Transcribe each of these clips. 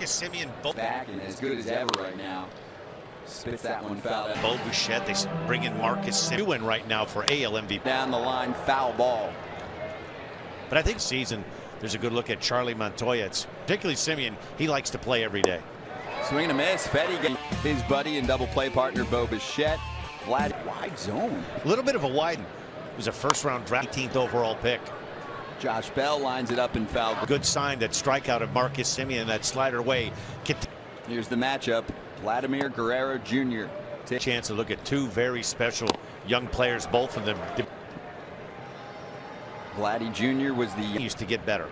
Marcus Semien back and as good as ever right now. Spits that one foul out. Bo Bichette, they bring in Marcus Semien right now for AL MVP. Down the line, foul ball. But I think season, there's a good look at Charlie Montoya. It's particularly Semien. He likes to play every day. Swing and a miss. Fetty getting his buddy and double play partner Bo Bichette. Vlad wide zone. A little bit of a wide. It was a first-round draft, 18th overall pick. Josh Bell lines it up and foul. Good sign that strikeout of Marcus Semien, that slider away. Here's the matchup. Vladimir Guerrero Jr. Chance to look at two very special young players, both of them. Vladdy Jr. was the used to get better.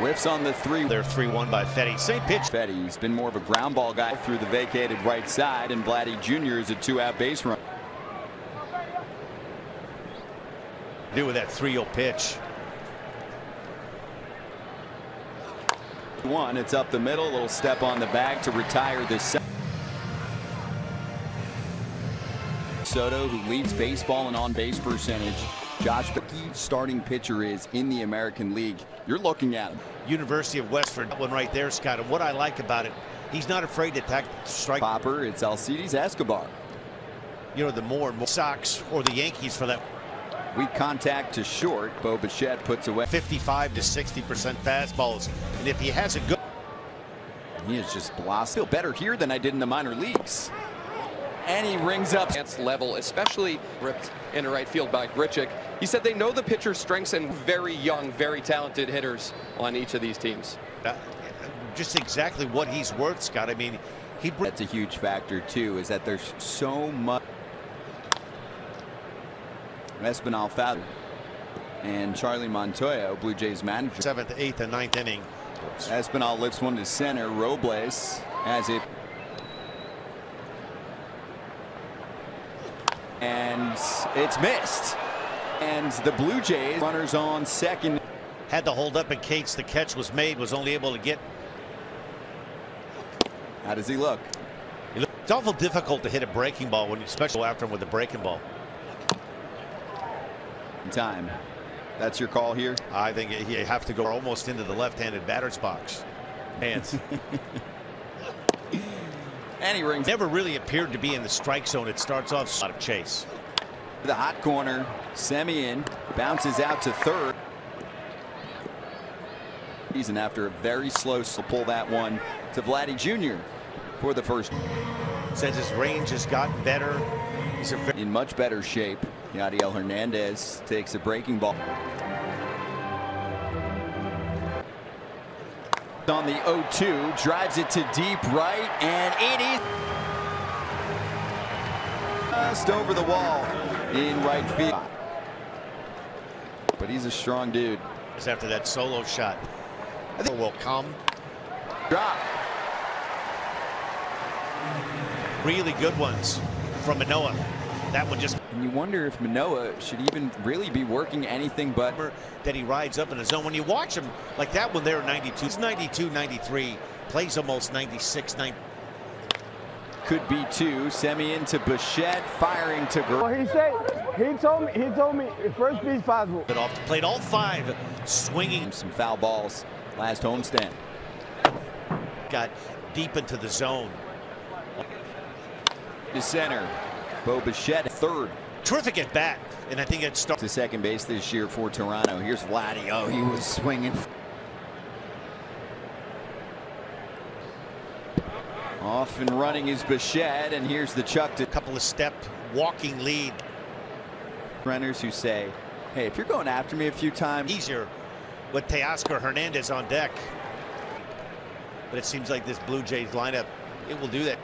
Whiffs on the three. They're 3-1 by Fetty. Same pitch. Fetty's been more of a ground ball guy through the vacated right side, and Vladdy Jr. is a 2-out base run. Do with that 3-0 pitch. One, it's up the middle, a little step on the bag to retire this. Soto, who leads baseball and on-base percentage. Josh Bell, starting pitcher is in the American League. You're looking at him. University of Westford, that one right there, Scott. And what I like about it, he's not afraid to attack strike. Popper, it's Alcides Escobar. You know, the more and more Sox or the Yankees for that. Weak contact to short. Bo Bichette puts away 55 to 60% fastballs. And if he has a good. He is just blossomed. Feel better here than I did in the minor leagues. And he rings up. Level, especially ripped into right field by Grichuk. He said they know the pitcher's strengths and very young, very talented hitters on each of these teams. Just exactly what he's worth, Scott. I mean, that's a huge factor, too, is that there's so much. Espinal foul. And Charlie Montoya, Blue Jays manager. 7th, 8th, and 9th inning. Espinal lifts one to center. Robles has it. And it's missed. And the Blue Jays runners on second. Had to hold up in case the catch was made, was only able to get. How does he look? It's awful difficult to hit a breaking ball when you especially go after him with a breaking ball. Time. That's your call here? I think you have to go almost into the left-handed batter's box. Hands. And he rings. Never really appeared to be in the strike zone. It starts off a lot of chase. The hot corner. Semien bounces out to third. Season after a very slow pull that one to Vladdy Jr. for the first. Says his range has gotten better. He's in much better shape. Yadiel Hernandez takes a breaking ball. On the 0-2, drives it to deep right, and it is just over the wall in right field. But he's a strong dude. After that solo shot, I think it will come. Drop. Really good ones from Manoah. That one just. And you wonder if Manoah should even really be working anything but that he rides up in the zone. When you watch him like that one there, 92, it's 92, 93, plays almost 96, 90. Could be two. Semien to Bichette, firing to. Well, he told me first pitch possible. But off, played all 5, swinging some foul balls. Last homestand. Got deep into the zone. To center. Bo Bichette third. Terrific at bat, and I think it starts to second base this year for Toronto. Here's Vladdy. Oh, he was swinging. Off and running is Bichette, and here's the chuck to a couple of step walking lead. Runners who say, hey, if you're going after me a few times. Easier with Teoscar Hernandez on deck. But it seems like this Blue Jays lineup, it will do that.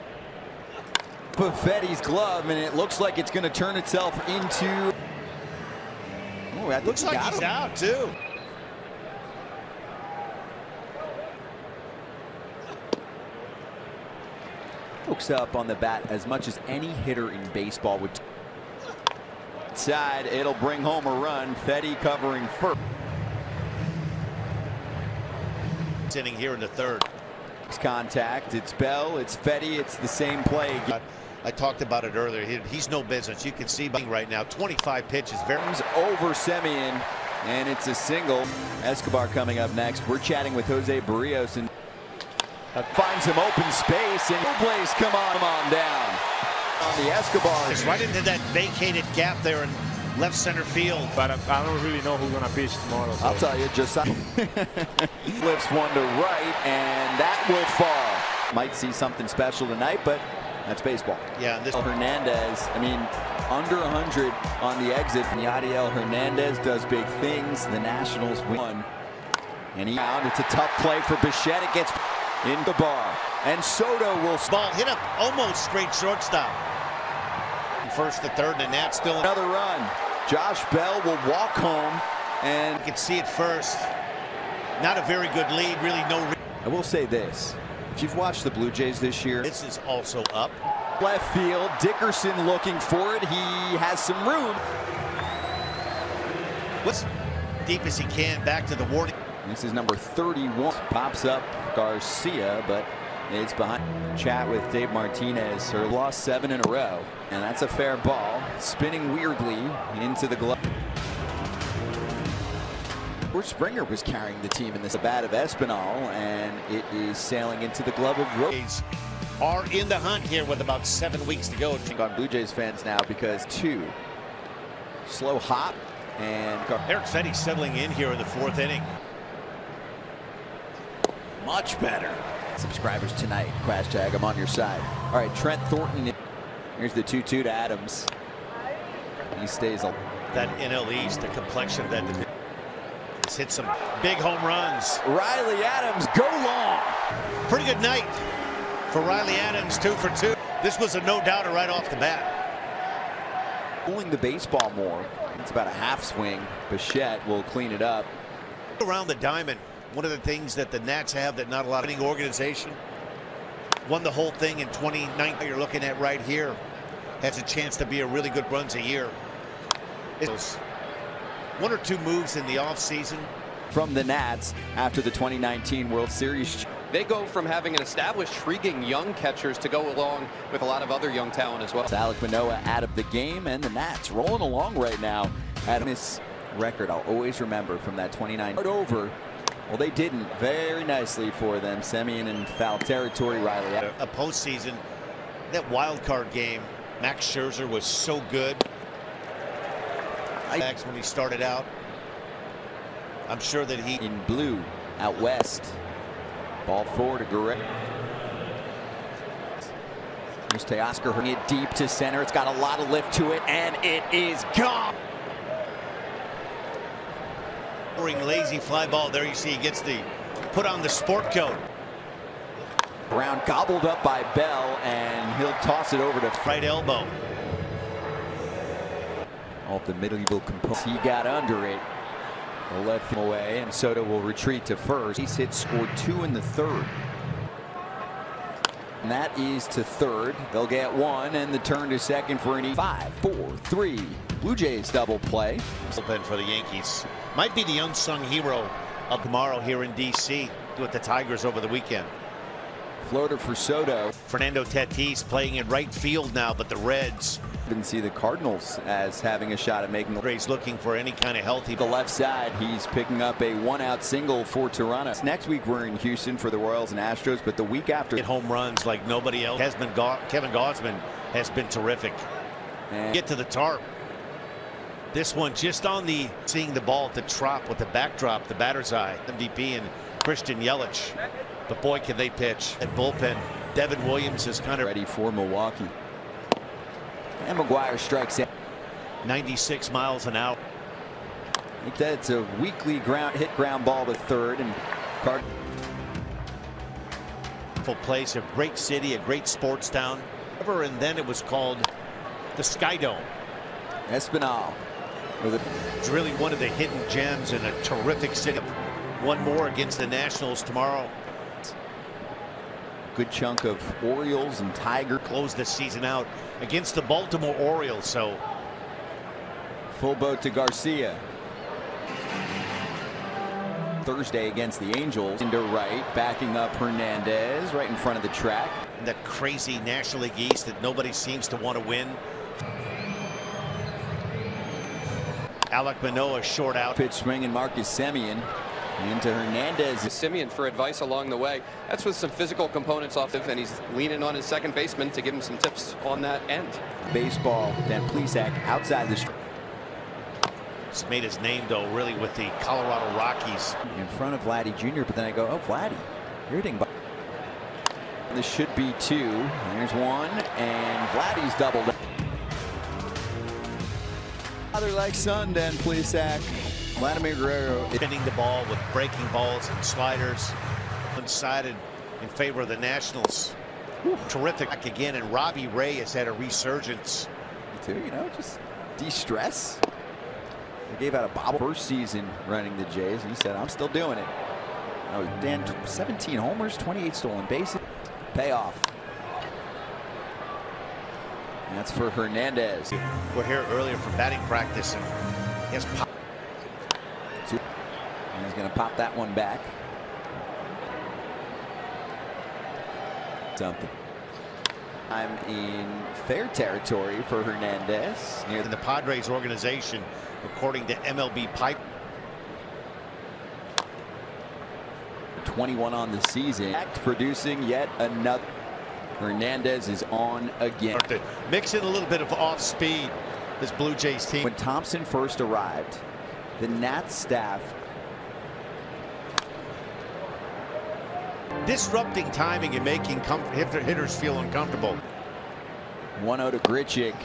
Buffetti's glove, and it looks like it's going to turn itself into. Oh, that looks like he's out too. Hooks up on the bat as much as any hitter in baseball would. Side, it'll bring home a run. Fetty covering first. Inning here in the third. Contact. It's Bell. It's Fetty. It's the same play. I talked about it earlier. He's no business. You can see right now 25 pitches. Over Semien, And it's a single. Escobar coming up next. We're chatting with Jose Barrios and finds some open space. And Robles come on down on the Escobar. It's right into that vacated gap there in left center field. But I don't really know who's gonna pitch tomorrow. So. I'll tell you, just lifts one to right, and that will fall. Might see something special tonight, but that's baseball. Yeah, this Hernandez, I mean, under 100 on the exit. Yadiel Hernandez does big things. The Nationals win. And he out. It's a tough play for Bichette. It gets in the bar. And Soto will ball hit up almost straight shortstop. First to third, and that's still another run. Josh Bell will walk home, and you can see it first. Not a very good lead, really. I will say this: if you've watched the Blue Jays this year, this is also up. Left field, Dickerson looking for it. He has some room. What's deep as he can back to the warning. This is number 31. Pops up Garcia, but it's behind. Chat with Dave Martinez. Her lost 7 in a row, and that's a fair ball. Spinning weirdly into the glove. Springer was carrying the team in this bat of Espinal, and it is sailing into the glove of Rose. Are in the hunt here with about 7 weeks to go. On Blue Jays fans now because 2 slow hop, and Eric Fetty settling in here in the 4th inning. Much better. Subscribers tonight. Crash tag. I'm on your side. All right, Trent Thornton. Here's the 2-2 to Adams. He stays on. That NL East, the complexion that has hit some big home runs. Riley Adams, go long. Pretty good night for Riley Adams, 2 for 2. This was a no-doubter right off the bat. Pulling the baseball more. It's about a half swing. Bichette will clean it up. Around the diamond. One of the things that the Nats have that not a lot of organization. Won the whole thing in 2019. You're looking at right here. Has a chance to be a really good runs a year. It's 1 or 2 moves in the offseason. From the Nats after the 2019 World Series. They go from having an established, intriguing young catchers to go along with a lot of other young talent as well. Alec Manoah out of the game, and the Nats rolling along right now. At this record, I'll always remember from that 29 over. Well, they didn't. Very nicely for them. Semien in foul territory. Riley. A postseason, that wild card game. Max Scherzer was so good. When he started out, I'm sure that he in blue out west. Ball forward to Guerrero. Here's Teoscar hitting it deep to center. It's got a lot of lift to it, and it is gone. Lazy fly ball. There you see he gets the put on the sport coat. Brown gobbled up by Bell, and he'll toss it over to right elbow. Off the medieval component. He got under it. The left away, and Soto will retreat to first. Base hit, scored 2 in the 3rd. And that is to 3rd. They'll get 1, and the turn to 2nd for an 5-4-3. Blue Jays double play. Bullpen for the Yankees. Might be the unsung hero of tomorrow here in D.C. with the Tigers over the weekend. Floater for Soto. Fernando Tatis playing in right field now, but the Reds didn't see the Cardinals as having a shot at making the race. Looking for any kind of healthy. The left side, he's picking up a 1-out single for Toronto. Next week we're in Houston for the Royals and Astros, but the week after, home runs like nobody else. Kevin Gausman has been terrific. And get to the tarp. This one just on the seeing the ball at the trop with the backdrop, the batter's eye. MVP and Christian Yelich. But boy, can they pitch. At bullpen, Devin Williams is kind of ready for Milwaukee. And McGuire strikes in. 96 miles an hour. I think that's a weakly ground ball to 3rd, and full place, a great city, a great sports town. And then it was called the Sky Dome. Espinal. It's really one of the hidden gems in a terrific city. One more against the Nationals tomorrow. Good chunk of Orioles and Tiger. Close the season out against the Baltimore Orioles. So full boat to Garcia. Thursday against the Angels. Into right, backing up Hernandez right in front of the track. That crazy National League East that nobody seems to want to win. Alec Manoah short out. Pitch swinging Marcus Semien into Hernandez. Semien for advice along the way. That's with some physical components off of, and he's leaning on his second baseman to give him some tips on that end. Baseball, Dan Plesac outside the strike. He's made his name though really with the Colorado Rockies. In front of Vladdy Jr., but then I go, oh, Vladdy, you're hitting. This should be two. There's one, and Vladdy's doubled. Father like son, Dan Plesac. Vladimir Guerrero Spinning the ball with breaking balls and sliders. One-sided in favor of the Nationals. Terrific back again, and Robbie Ray has had a resurgence. Too, you know, just de-stress. They gave out a bobble first season running the Jays. He said, I'm still doing it. Oh, Dan, 17 homers, 28 stolen bases. Payoff. And that's for Hernandez. We're here earlier for batting practice, and he has pop. He's going to pop that one back. Something. I'm in fair territory for Hernandez. Near the Padres organization, according to MLB Pipe. 21 on the season. Producing yet another. Hernandez is on again. Mix in a little bit of off speed, this Blue Jays team. When Thompson first arrived, the Nats staff disrupting timing and making hitters feel uncomfortable. 1-0 to Grichuk.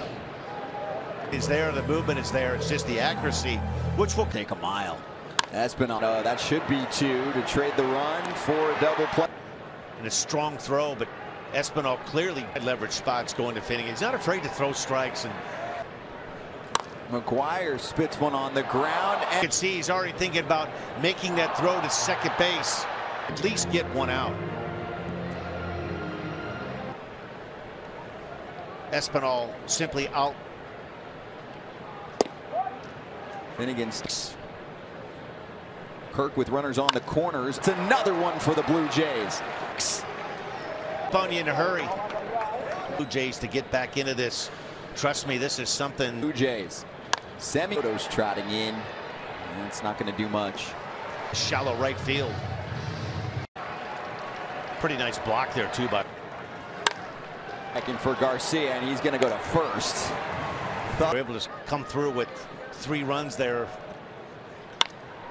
Is there, the movement is there, it's just the accuracy, which will take a mile. Espinal, that should be two to trade the run for a double play. And a strong throw, but Espinal clearly had leverage spots going to Finnegan. He's not afraid to throw strikes. And McGuire spits one on the ground. You can see he's already thinking about making that throw to second base. At least get one out. Espinal simply out. Finnegan's. Kirk with runners on the corners. It's another one for the Blue Jays. Bunny in a hurry. Blue Jays to get back into this. Trust me, this is something. Blue Jays. Semioto's trotting in. And it's not going to do much. Shallow right field. Pretty nice block there too, but second for Garcia, and he's going to go to first. We're able to come through with 3 runs there.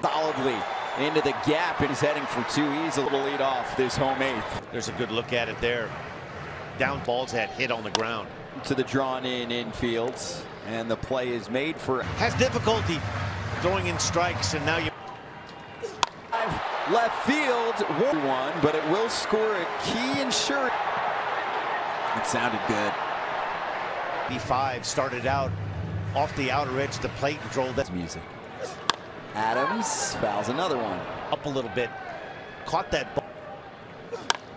Solidly into the gap, and he's heading for 2. He's a little lead off this home 8th. There's a good look at it there. Down balls that hit on the ground. To the drawn in infields, and the play is made for. Has difficulty throwing in strikes, and now you. Left field, 1, but it will score a key insurance. It sounded good. 85 started out off the outer edge of the plate and drove that music. Adams fouls another one. Up a little bit. Caught that ball.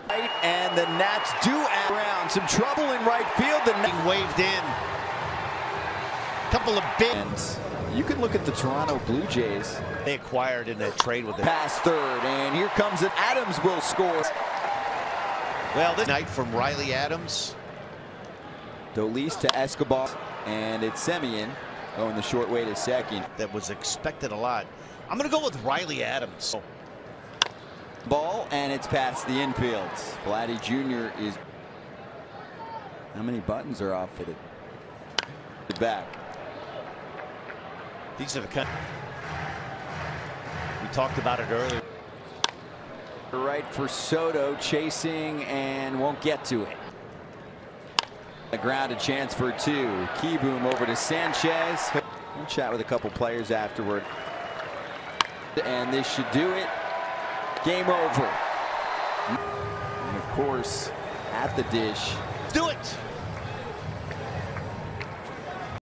Right, and the Nats do add around. Some trouble in right field. The Nats waved in. Couple of big. You can look at the Toronto Blue Jays. They acquired in that trade with it. Past third, and here comes it. Adams will score. Well, this night from Riley Adams. Dolis to Escobar, and it's Semien going the short way to second. That was expected a lot. I'm going to go with Riley Adams. Ball, and it's past the infield. Vladdy Jr. is. How many buttons are off for the back? These are the kind. We talked about it earlier. Right for Soto, chasing and won't get to it. A grounded chance for 2. Keyboom over to Sanchez. We'll chat with a couple players afterward. And this should do it. Game over. And of course, at the dish. Do it.